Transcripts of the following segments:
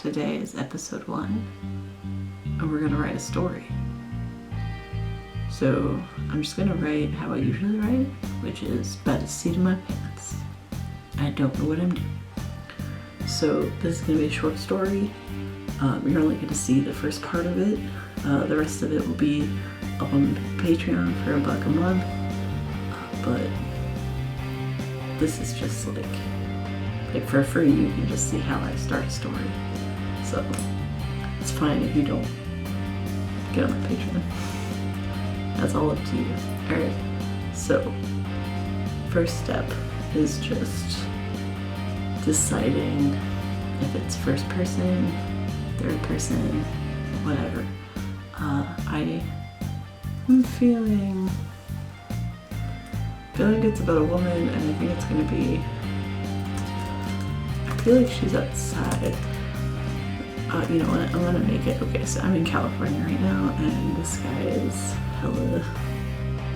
Today is episode 1, and we're gonna write a story. So I'm just gonna write how I usually write, which is by the seat of my pants. I don't know what I'm doing. So this is gonna be a short story. You're only gonna see the first part of it. The rest of it will be up on Patreon for $1 a month. But this is just like for free. You can just see how I start a story. So it's fine if you don't get on my Patreon. That's all up to you. Alright, so first step is just deciding if it's first person, third person, whatever. I'm feeling it's about a woman, and I think it's gonna be, I feel like she's outside. You know what, I'm gonna make it, okay, so I'm in California right now, and the sky is hella,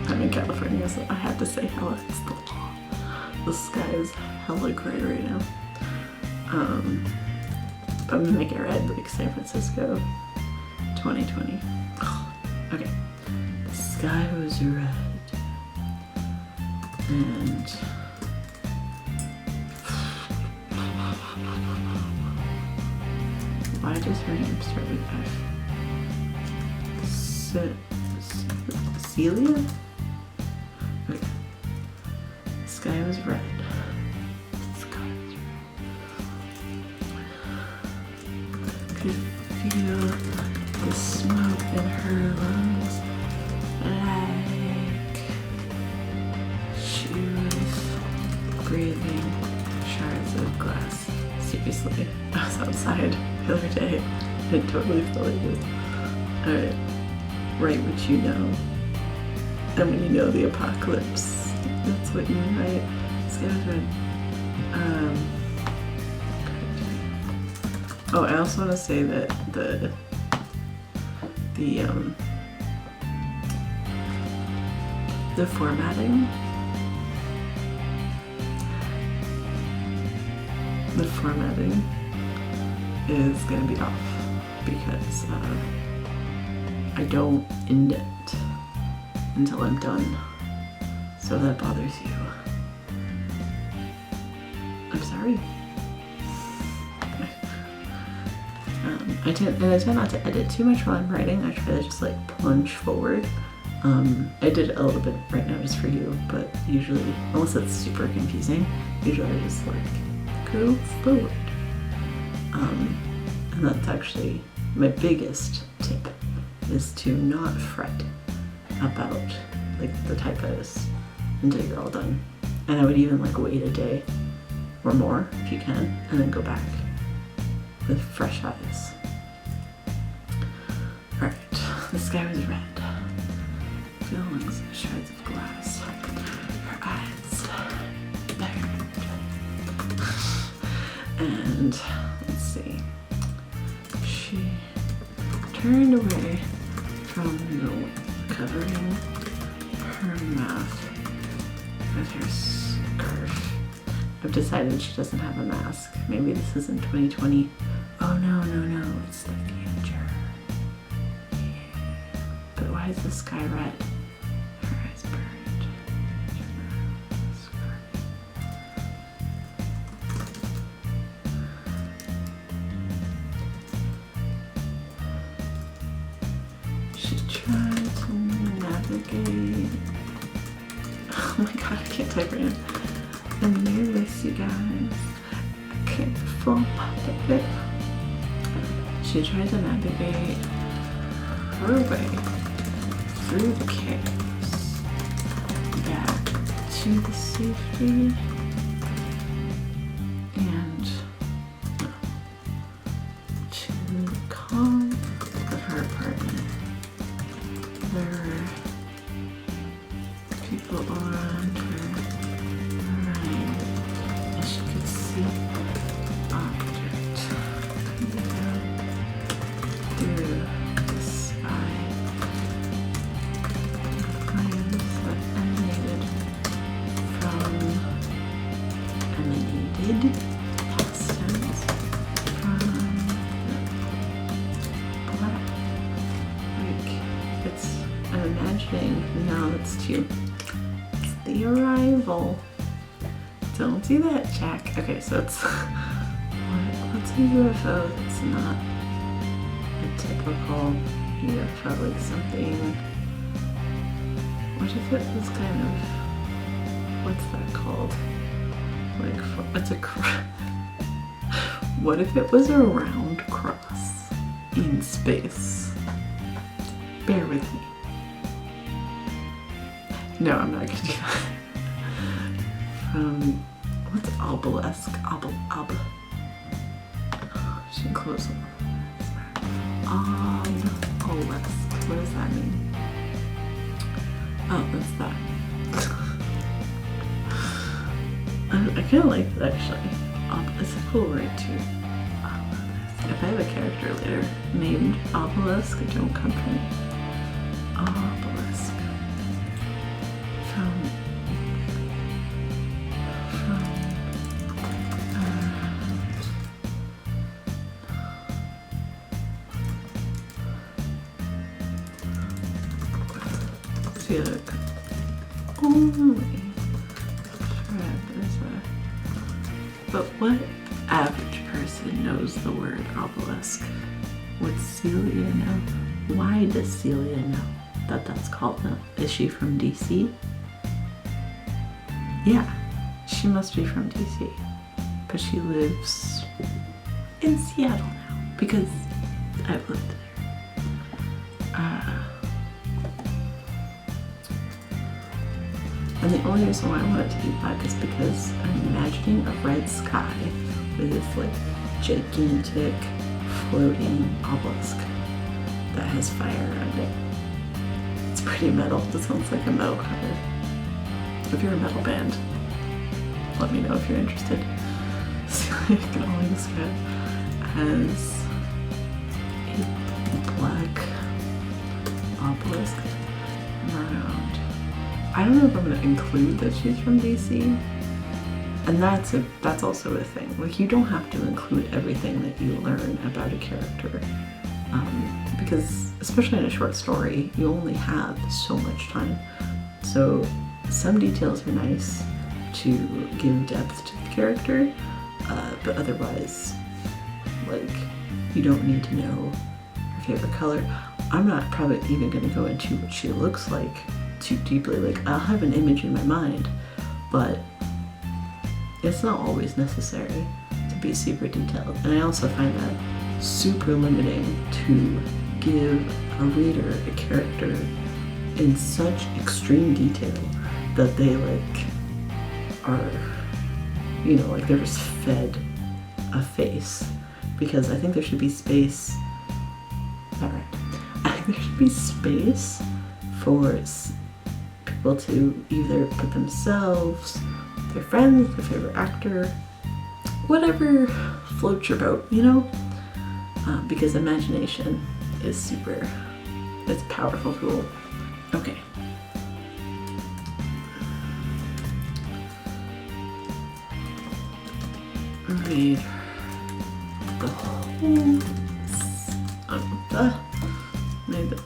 I'm in California, so I have to say hella, it's the law. The sky is hella gray right now. But I'm gonna make it red, like San Francisco 2020. Okay, the sky was red, and why does her name start with F? Celia? Okay. The sky was red. Could feel the smoke in her lungs, like she was breathing shards of glass. Seriously, I was outside the other day and it totally felt like this. Alright, write what you know. And when you know the apocalypse, that's what you write. Sky was red. Oh, I also want to say that the formatting is gonna be off because I don't indent until I'm done, so that bothers you. I'm sorry. I tend not to edit too much while I'm writing. I try to just like plunge forward. I did a little bit right now just for you, but usually, unless it's super confusing, usually I just like go forward. And that's actually my biggest tip, is to not fret about like the typos until you're all done. And I would even like wait a day or more if you can, and then go back with fresh eyes. Alright, the sky was red. Feelings, shards of glass. Her eyes burned. And let's see. She turned away from the wind, covering her mouth with her scarf. I've decided she doesn't have a mask. Maybe this isn't 2020. Oh no, it's the future. Yeah. But why is the sky red? Her eyes burned. She tried to navigate. Oh my god, I can't type right now. I'm nervous, you guys. I can't fall out of it. She tried to navigate her way through the chaos back to the safety and to the calm of her apartment. There were people around her. She could see object coming down through the sky. Flames that emanated from past tense from imagining. No, that's too. It's The Arrival. Don't do that, Jack. Okay, so it's what's a UFO that's not a typical UFO, like something. What if it was kind of, what's that called? Like, it's a what if it was a round cross in space? Bear with me. No, I'm not gonna do that. What's obelisk? Should close them. Obelisk. What does that mean? Oh, that's that. I kind of like that actually. It's a cool word too. If I have a character later named Obelisk, don't come for me. Obelisk. But what average person knows the word obelisk? Would Celia know? Why does Celia know that that's called that? Is she from DC? Yeah, she must be from DC. But she lives in Seattle now because I've lived there. And the only reason why I wanted to do black is because I'm imagining a red sky with this like gigantic floating obelisk that has fire around it. It's pretty metal. This sounds like a metal cover. If you're a metal band, let me know if you're interested. So I can only describe as a black obelisk around. I don't know if I'm going to include that she's from DC, and that's also a thing. Like, you don't have to include everything that you learn about a character, because especially in a short story, you only have so much time. So some details are nice to give depth to the character, but otherwise, like, you don't need to know her favorite color. I'm not probably even going to go into what she looks like too deeply. Like, I'll have an image in my mind, but it's not always necessary to be super detailed. And I also find that super limiting to give a reader a character in such extreme detail that they like are, you know, like they're just fed a face. Because I think there should be space. Alright. I think there should be space for people to either put themselves, their friends, their favorite actor, whatever floats your boat, you know? Because imagination is it's a powerful tool. Okay. Read the whole maybe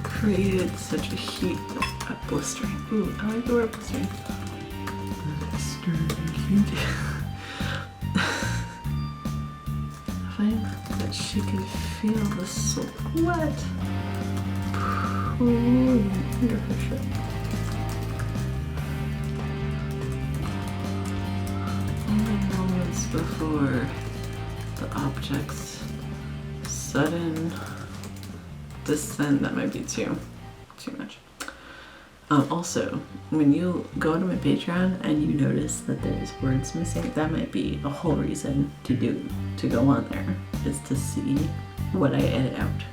created such a heat blistering. Ooh, I like the word blistering. Blistering heat. That she could feel the sweat pooling through her shirt. Only moments before the object's sudden descent. That might be too much. Also, when you go to my Patreon and you notice that there's words missing, that might be a whole reason to go on there, is to see what I edit out.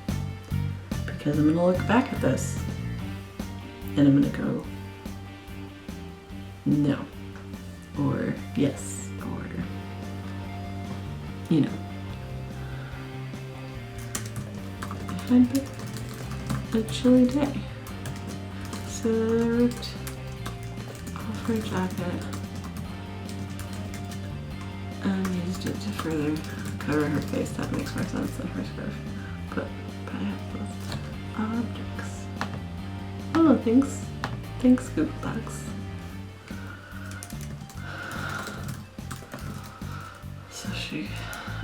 Because I'm gonna look back at this and I'm gonna go, no, or yes, or, you know. I find it a chilly day. So I ripped off her jacket and used it to further cover her face. That makes more sense than her scarf. But I have both. objects. Oh, thanks Google Docs. So she,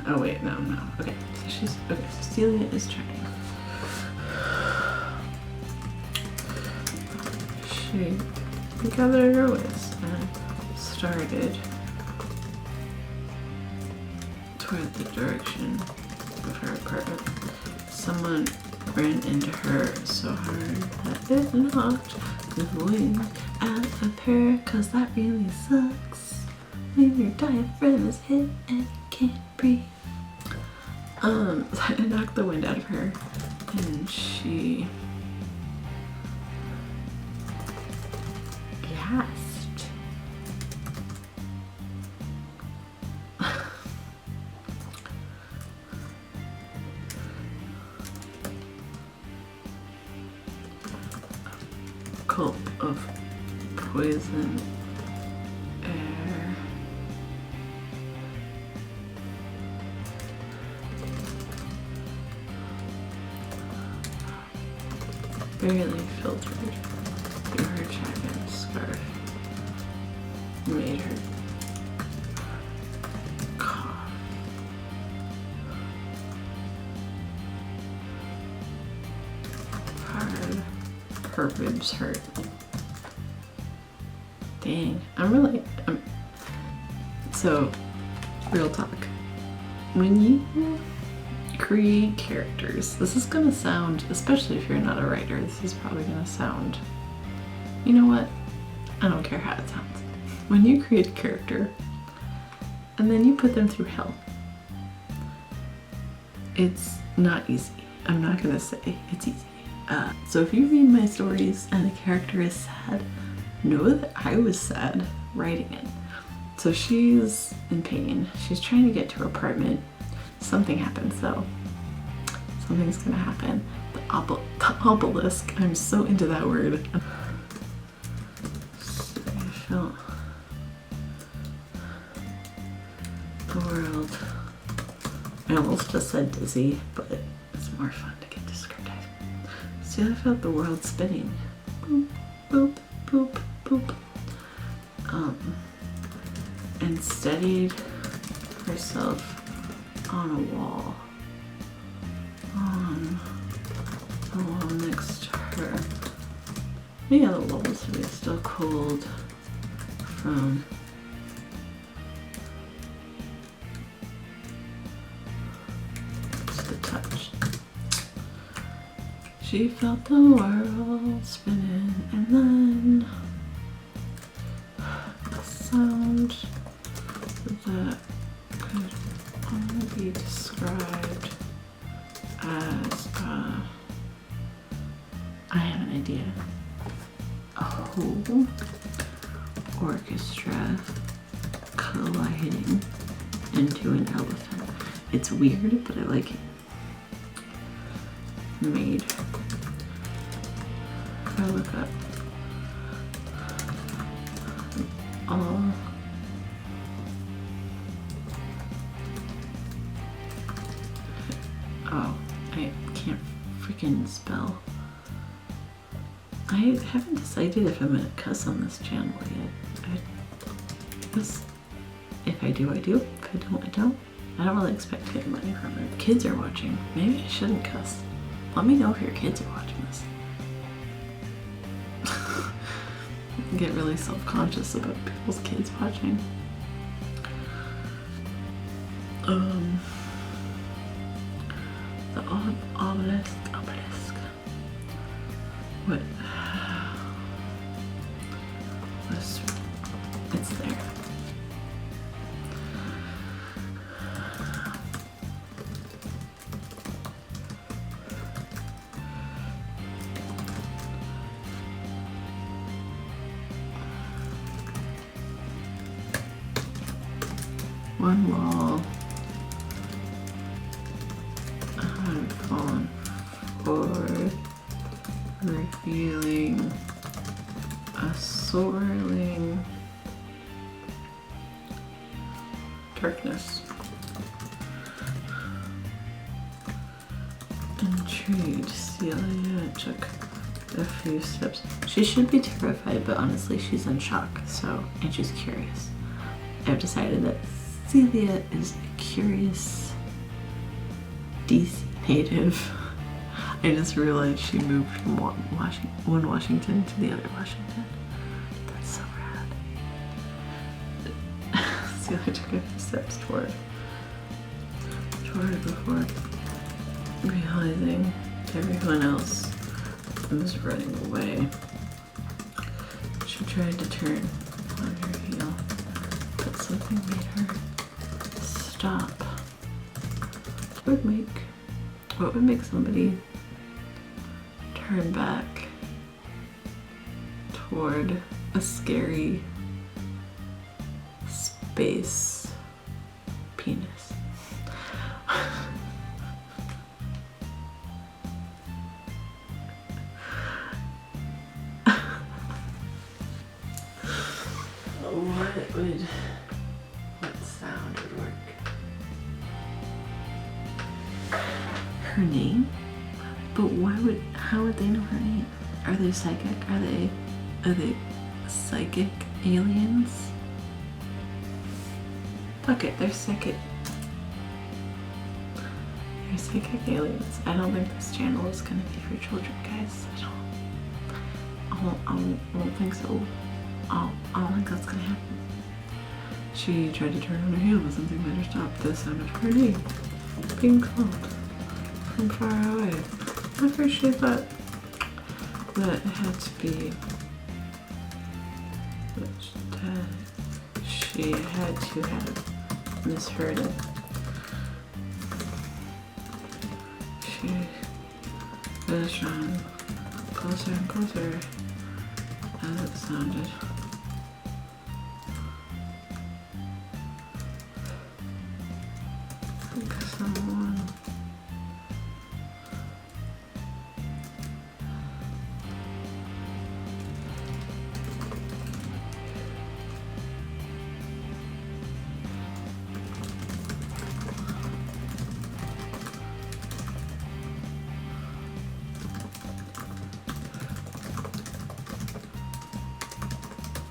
oh wait, no. Okay, so she's, okay, so Celia is trying. She gathered her wits and started toward the direction of her apartment. Someone ran into her so hard that it knocked the wind out of her, cause that really sucks when your diaphragm is hit and you can't breathe. It knocked the wind out of her and she gasped. Gulp of poison air. Barely filtered through her jacket scarf. Made her cough. Hard. Her ribs hurt. Dang, so, real talk. When you create characters, this is gonna sound, especially if you're not a writer, this is probably gonna sound, you know what? I don't care how it sounds. When you create a character and then you put them through hell, it's not easy. I'm not gonna say it's easy. So if you read my stories and the character is sad, know that I was sad writing it. So she's in pain. She's trying to get to her apartment. Something happens though. Something's gonna happen. The obelisk. I'm so into that word. So I felt the world. I almost just said dizzy, but it's more fun to get descriptive. So I felt the world spinning. Boop, boop, boop, boop. And steadied herself on a wall. On the wall next to her. Yeah, the walls are still cold from the touch. She felt the world spinning, and then the sound that could only be described as I have an idea. A whole orchestra colliding into an elephant. It's weird, but I like it. Made her look up. All oh, I can't freaking spell. I haven't decided if I'm gonna cuss on this channel yet. If I do, I do. If I don't, I don't. I don't really expect to get money from it. Kids are watching. Maybe I shouldn't cuss. Let me know if your kids are watching this. I get really self-conscious about people's kids watching. The obelisk. What? It's there. One wall. I've fallen forward, revealing a swirling darkness. And intrigued. Celia took a few steps. She should be terrified, but honestly, she's in shock. So, and she's curious. I've decided that Celia is a curious DC native. I just realized she moved from one Washington to the other Washington. That's so rad. Celia took a few steps toward before realizing everyone else was running away. She tried to turn on her heel, but something made her stop. What would make somebody turn back toward a scary space penis? What sound would work? Her name? But how would they know her name? Are they psychic? Are they psychic aliens? Fuck it, they're psychic. They're psychic aliens. I don't think this channel is gonna be for children, guys. I don't think so. I don't think that's gonna happen. She tried to turn on her heel, but something made her stop. The sound of her name being called from far away. At first she thought that it had to be, she had to have misheard it. She was drawn closer and closer as it sounded. Like someone.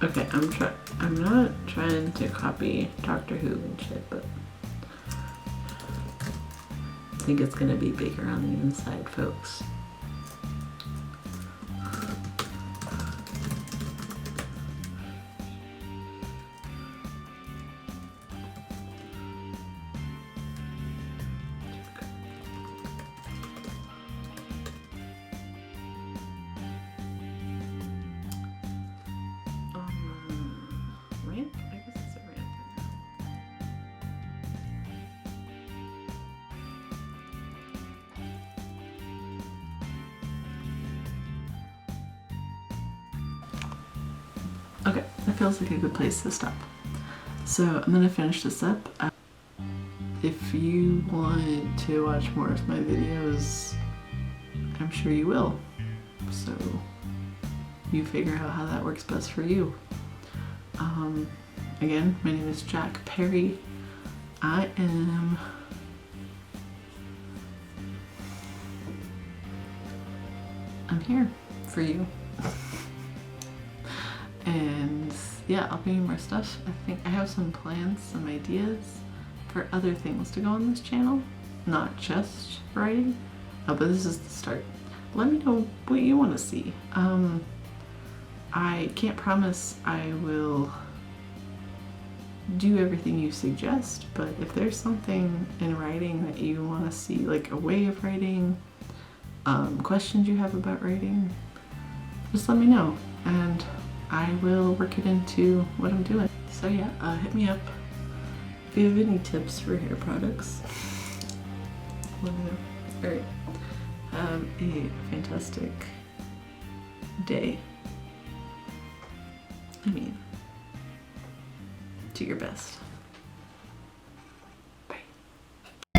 Okay, I'm not trying to copy Doctor Who and shit, but I think it's gonna be bigger on the inside, folks. Rant? I guess it's a rant. Okay, that feels like a good place to stop. So I'm gonna finish this up. If you want to watch more of my videos, I'm sure you will. So you figure out how that works best for you. Again, my name is Jack Perry. I'm here for you. And yeah, I'll bring you more stuff. I think I have some plans, some ideas for other things to go on this channel, not just writing. But this is the start. Let me know what you want to see. I can't promise I will do everything you suggest, but if there's something in writing that you want to see, like a way of writing, questions you have about writing, just let me know and I will work it into what I'm doing. So yeah, hit me up if you have any tips for hair products. Let me know. Alright, have a fantastic day. I mean, do your best.